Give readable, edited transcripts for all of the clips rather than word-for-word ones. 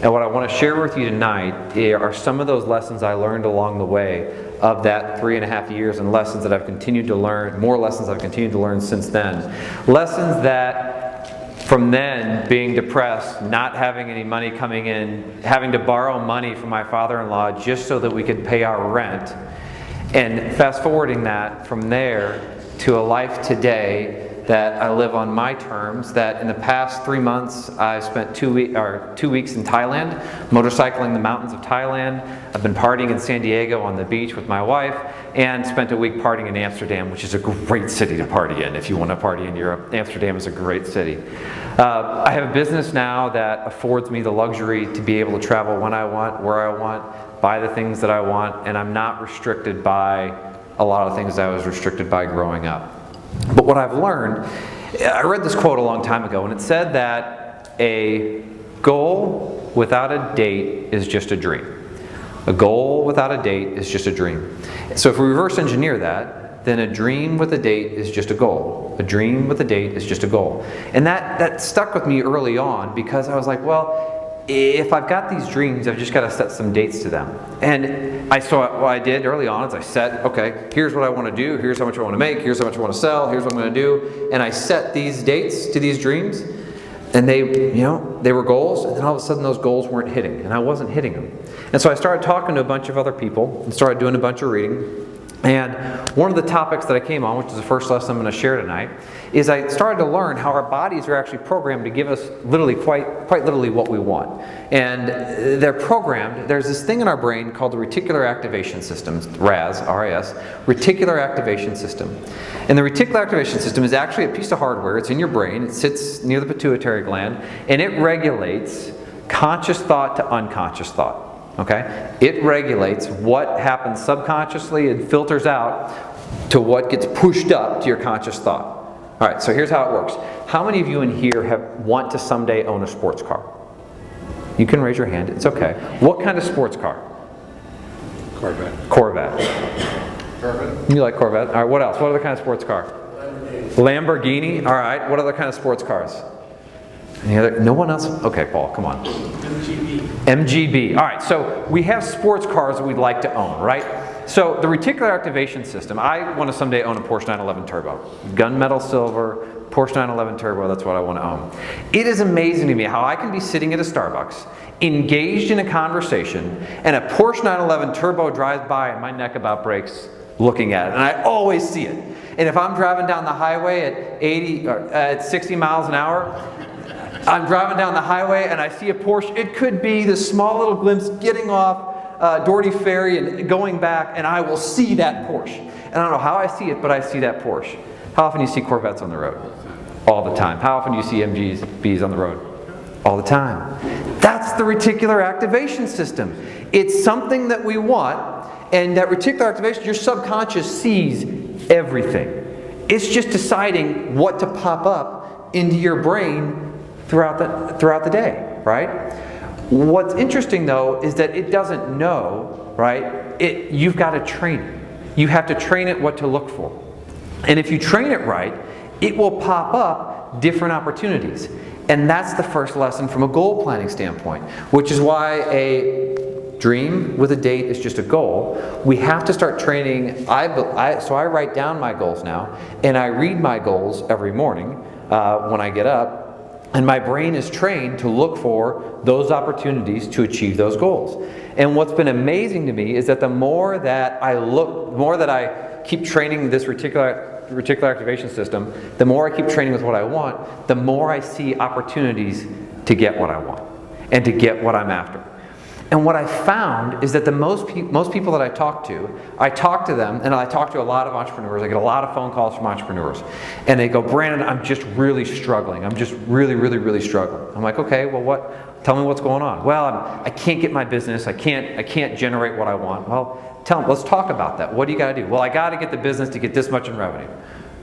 And what I want to share with you tonight are some of those lessons I learned along the way of that 3.5 years, and lessons that I've continued to learn, more lessons I've continued to learn since then. Lessons that from then, being depressed, not having any money coming in, having to borrow money from my father-in-law just so that we could pay our rent, and fast forwarding that from there to a life today that I live on my terms, that in the past 3 months I spent 2 weeks in Thailand, motorcycling the mountains of Thailand. I've been partying in San Diego on the beach with my wife, and spent a week partying in Amsterdam, which is a great city to party in. If you want to party in Europe, Amsterdam is a great city. I have a business now that affords me the luxury to be able to travel when I want, where I want, buy the things that I want, and I'm not restricted by a lot of things I was restricted by growing up. But what I've learned, I read this quote a long time ago, and it said that a goal without a date is just a dream. A goal without a date is just a dream. So if we reverse engineer that, then a dream with a date is just a goal. A dream with a date is just a goal. And that stuck with me early on, because I was like, well, if I've got these dreams, I've just got to set some dates to them. And what I did early on is I set, okay, here's what I want to do, here's how much I want to make, here's how much I want to sell, here's what I'm going to do. And I set these dates to these dreams, and they were goals, and then all of a sudden those goals weren't hitting, and I wasn't hitting them. And so I started talking to a bunch of other people and started doing a bunch of reading. And one of the topics that I came on, which is the first lesson I'm going to share tonight, is I started to learn how our bodies are actually programmed to give us literally, quite literally, what we want. And they're programmed. There's this thing in our brain called the reticular activation system, RAS, R-A-S, reticular activation system. And the reticular activation system is actually a piece of hardware. It's in your brain. It sits near the pituitary gland, and it regulates conscious thought to unconscious thought. Okay? It regulates what happens subconsciously and filters out to what gets pushed up to your conscious thought. All right, so here's how it works. How many of you in here want to someday own a sports car? You can raise your hand. It's okay. What kind of sports car? Corvette. Corvette. You like Corvette? All right, what else? What other kind of sports car? Lamborghini. All right, what other kind of sports cars? Any other? No one else? Okay, Paul, come on. MGB. All right, so we have sports cars that we'd like to own, right? So the reticular activation system, I want to someday own a Porsche 911 Turbo. Gunmetal silver, Porsche 911 Turbo, that's what I want to own. It is amazing to me how I can be sitting at a Starbucks, engaged in a conversation, and a Porsche 911 Turbo drives by and my neck about breaks looking at it. And I always see it. And if I'm driving down the highway at 60 miles an hour, I'm driving down the highway and I see a Porsche. It could be this small little glimpse getting off Doherty Ferry and going back, and I will see that Porsche. And I don't know how I see it, but I see that Porsche. How often do you see Corvettes on the road? All the time. How often do you see MGBs on the road? All the time. That's the reticular activation system. It's something that we want, and that reticular activation, your subconscious sees everything. It's just deciding what to pop up into your brain throughout the day, right? What's interesting though is that it doesn't know, right? You've got to train it. You have to train it what to look for. And if you train it right, it will pop up different opportunities. And that's the first lesson from a goal planning standpoint, which is why a dream with a date is just a goal. We have to start training. So I write down my goals now, and I read my goals every morning when I get up. And my brain is trained to look for those opportunities to achieve those goals. And what's been amazing to me is that the more that I keep training this reticular activation system, the more I keep training with what I want, the more I see opportunities to get what I want and to get what I'm after. And what I found is that the most people that I talk to them, and I talk to a lot of entrepreneurs. I get a lot of phone calls from entrepreneurs. And they go, Brandon, I'm just really struggling. I'm just really, really, really struggling. I'm like, okay, well, tell me what's going on. Well, I can't get my business. I can't generate what I want. Well, let's talk about that. What do you got to do? Well, I got to get the business to get this much in revenue.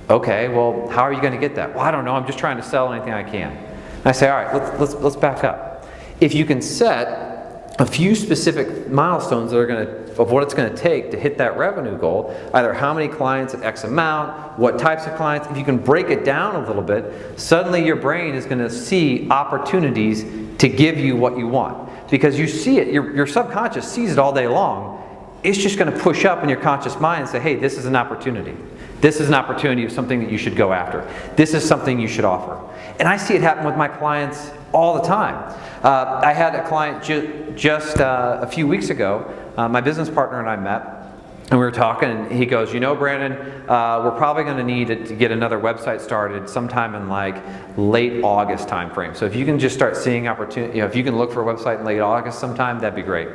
Okay, well, how are you going to get that? Well, I don't know. I'm just trying to sell anything I can. And I say, all right, let's back up. If you can set a few specific milestones of what it's going to take to hit that revenue goal, either how many clients at X amount, what types of clients, if you can break it down a little bit, suddenly your brain is going to see opportunities to give you what you want. because you see it, your subconscious sees it all day long. It's just going to push up in your conscious mind and say, hey, this is an opportunity. This is an opportunity of something that you should go after. This is something you should offer. And I see it happen with my clients all the time. I had a client just a few weeks ago. My business partner and I met. And we were talking, and he goes, you know, Brandon, we're probably going to need to get another website started sometime in like late August time frame. So if you can just start seeing opportunity, if you can look for a website in late August sometime, that'd be great.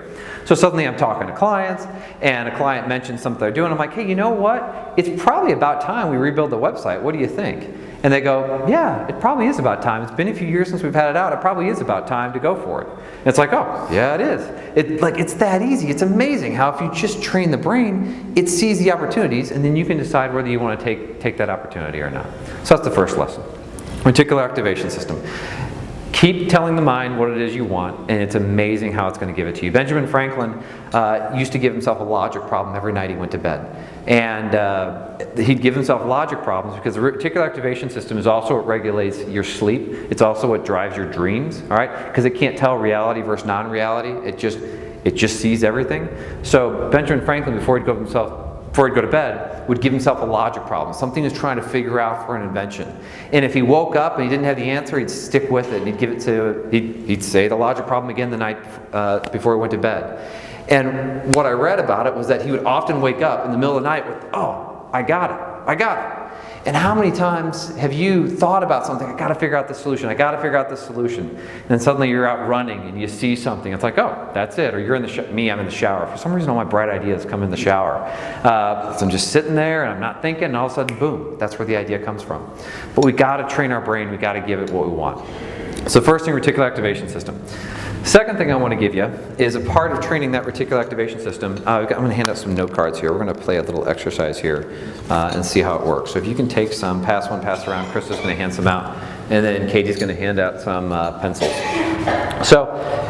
So suddenly I'm talking to clients, and a client mentioned something they're doing. I'm like, hey, you know what? It's probably about time we rebuild the website. What do you think? And they go, yeah, it probably is about time. It's been a few years since we've had it out. It probably is about time to go for it. And it's like, oh, yeah, it is. It's that easy. It's amazing how if you just train the brain, it sees the opportunities, and then you can decide whether you want to take that opportunity or not. So that's the first lesson. Reticular activation system. Keep telling the mind what it is you want, and it's amazing how it's going to give it to you. Benjamin Franklin used to give himself a logic problem every night he went to bed. And he'd give himself logic problems because the reticular activation system is also what regulates your sleep. It's also what drives your dreams, all right? Because it can't tell reality versus non-reality. It just sees everything. So Benjamin Franklin, before he'd go to bed, would give himself a logic problem, something he's trying to figure out for an invention. And if he woke up and he didn't have the answer, he'd stick with it, and he'd say the logic problem again the night before he went to bed. And what I read about it was that he would often wake up in the middle of the night with, oh, I got it. And how many times have you thought about something, I got to figure out the solution, and then suddenly you're out running and you see something, it's like, oh, that's it. Or you're in I'm in the shower. For some reason all my bright ideas come in the shower. So I'm just sitting there and I'm not thinking, and all of a sudden, boom, that's where the idea comes from. But we got to train our brain, we got to give it what we want. So first thing, reticular activation system. Second thing I want to give you is a part of training that reticular activation system. I'm going to hand out some note cards here. We're going to play a little exercise here and see how it works. So if you can take some, pass around. Chris is going to hand some out, and then Katie's going to hand out some pencils. So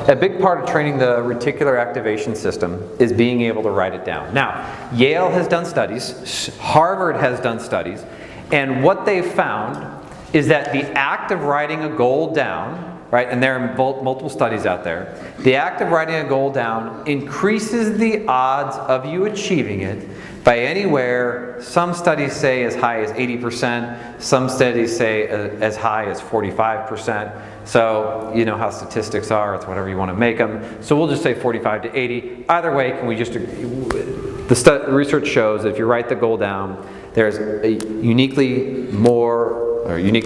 a big part of training the reticular activation system is being able to write it down. Now, Yale has done studies, Harvard has done studies, and what they've found is that the act of writing a goal down, right, and there are multiple studies out there, the act of writing a goal down increases the odds of you achieving it by anywhere, some studies say as high as 80%, some studies say as high as 45%. So you know how statistics are, it's whatever you want to make them. So we'll just say 45 to 80. Either way, the research shows that if you write the goal down, there's a uniquely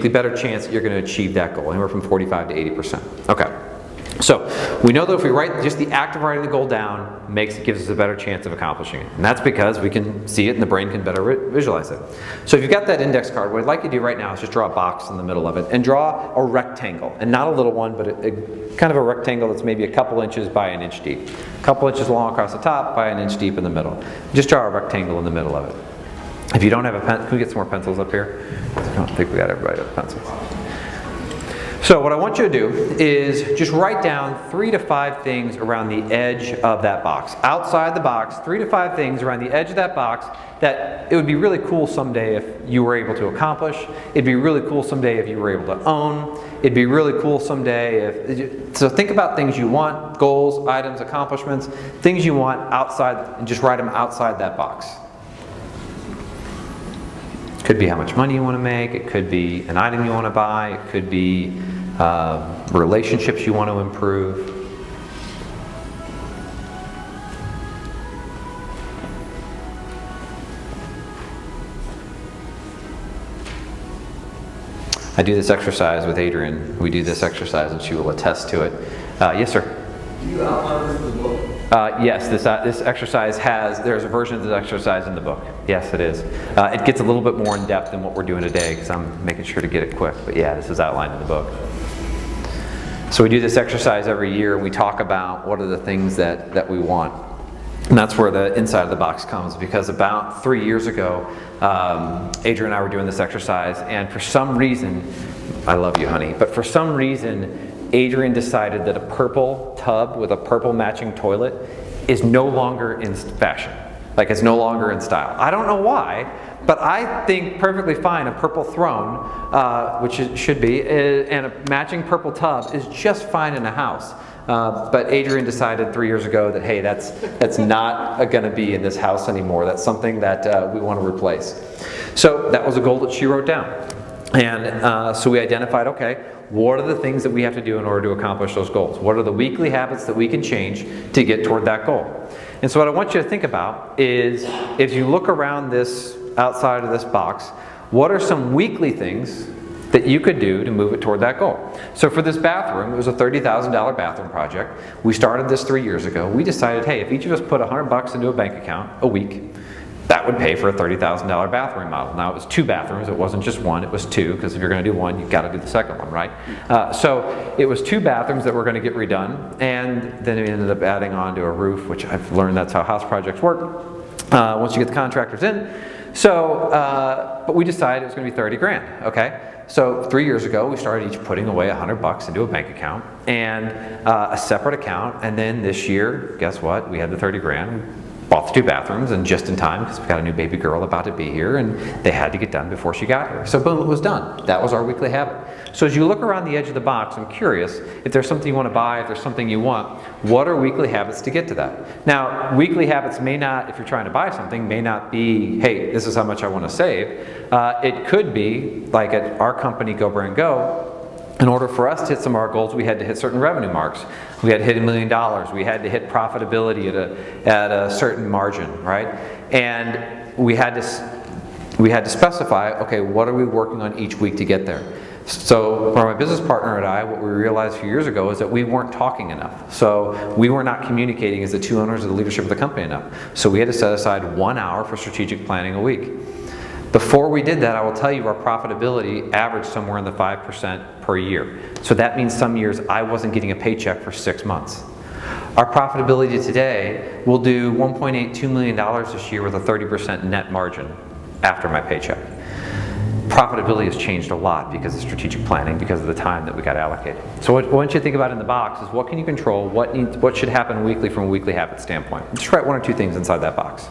better chance that you're going to achieve that goal, anywhere from 45 to 80%. Okay. So we know that if we write just the act of writing the goal down gives us a better chance of accomplishing it. And that's because we can see it and the brain can better visualize it. So if you've got that index card, what I'd like you to do right now is just draw a box in the middle of it and draw a rectangle. And not a little one, but a kind of a rectangle that's maybe a couple inches by an inch deep. A couple inches long across the top by an inch deep in the middle. Just draw a rectangle in the middle of it. If you don't have a pen, can we get some more pencils up here? I don't think we got everybody with pencils. So what I want you to do is just write down 3 to 5 things around the edge of that box. Outside the box, 3 to 5 things around the edge of that box that it would be really cool someday if you were able to accomplish. It'd be really cool someday if you were able to own. It'd be really cool someday so think about things you want, goals, items, accomplishments, things you want outside, and just write them outside that box. It could be how much money you want to make, it could be an item you want to buy, it could be relationships you want to improve. I do this exercise with Adrienne. We do this exercise and she will attest to it. Yes, sir? Do you outline this in the book? Yes, this exercise there's a version of this exercise in the book. Yes, it is. It gets a little bit more in depth than what we're doing today because I'm making sure to get it quick. But yeah, this is outlined in the book. So we do this exercise every year and we talk about what are the things that we want. And that's where the inside of the box comes, because about 3 years ago, Adrienne and I were doing this exercise, and for some reason, I love you, honey, but for some reason, Adrienne decided that a purple tub with a purple matching toilet is no longer in fashion. Like, it's no longer in style. I don't know why, but I think perfectly fine a purple throne, which it should be, and a matching purple tub is just fine in a house. But Adrian decided 3 years ago that, hey, that's not going to be in this house anymore. That's something that we want to replace. So that was a goal that she wrote down. And so we identified, okay, what are the things that we have to do in order to accomplish those goals? What are the weekly habits that we can change to get toward that goal? And so what I want you to think about is, if you look around this, outside of this box, what are some weekly things that you could do to move it toward that goal? So for this bathroom, it was a $30,000 bathroom project. We started this 3 years ago. We decided, hey, if each of us put $100 into a bank account a week, that would pay for a $30,000 bathroom remodel. Now it was 2 bathrooms, it wasn't just one, it was 2, because if you're going to do one, you've got to do the second one, right? So it was 2 bathrooms that were going to get redone, and then we ended up adding on to a roof, which I've learned that's how house projects work, once you get the contractors in. So, but we decided it was going to be 30 grand, okay? So 3 years ago, we started each putting away $100 into a bank account and a separate account, and then this year, guess what? We had the 30 grand. Bought the 2 bathrooms, and just in time, because we've got a new baby girl about to be here, and they had to get done before she got here. So boom, it was done. That was our weekly habit. So as you look around the edge of the box, I'm curious, if there's something you want to buy, if there's something you want, what are weekly habits to get to that? Now, weekly habits may not, if you're trying to buy something, may not be, hey, this is how much I want to save. It could be, like at our company, Go Brand Go, in order for us to hit some of our goals, we had to hit certain revenue marks. We had to hit $1 million. We had to hit profitability at a certain margin, right? And we had to specify, okay, what are we working on each week to get there? So for my business partner and I, what we realized a few years ago is that we weren't talking enough. So we were not communicating as the 2 owners of the leadership of the company enough. So we had to set aside 1 hour for strategic planning a week. Before we did that, I will tell you our profitability averaged somewhere in the 5% per year. So that means some years I wasn't getting a paycheck for 6 months. Our profitability today will do $1.82 million this year with a 30% net margin after my paycheck. Profitability has changed a lot because of strategic planning, because of the time that we got allocated. So what I want you to think about in the box is, what can you control, what should happen weekly from a weekly habit standpoint. Just write 1 or 2 things inside that box.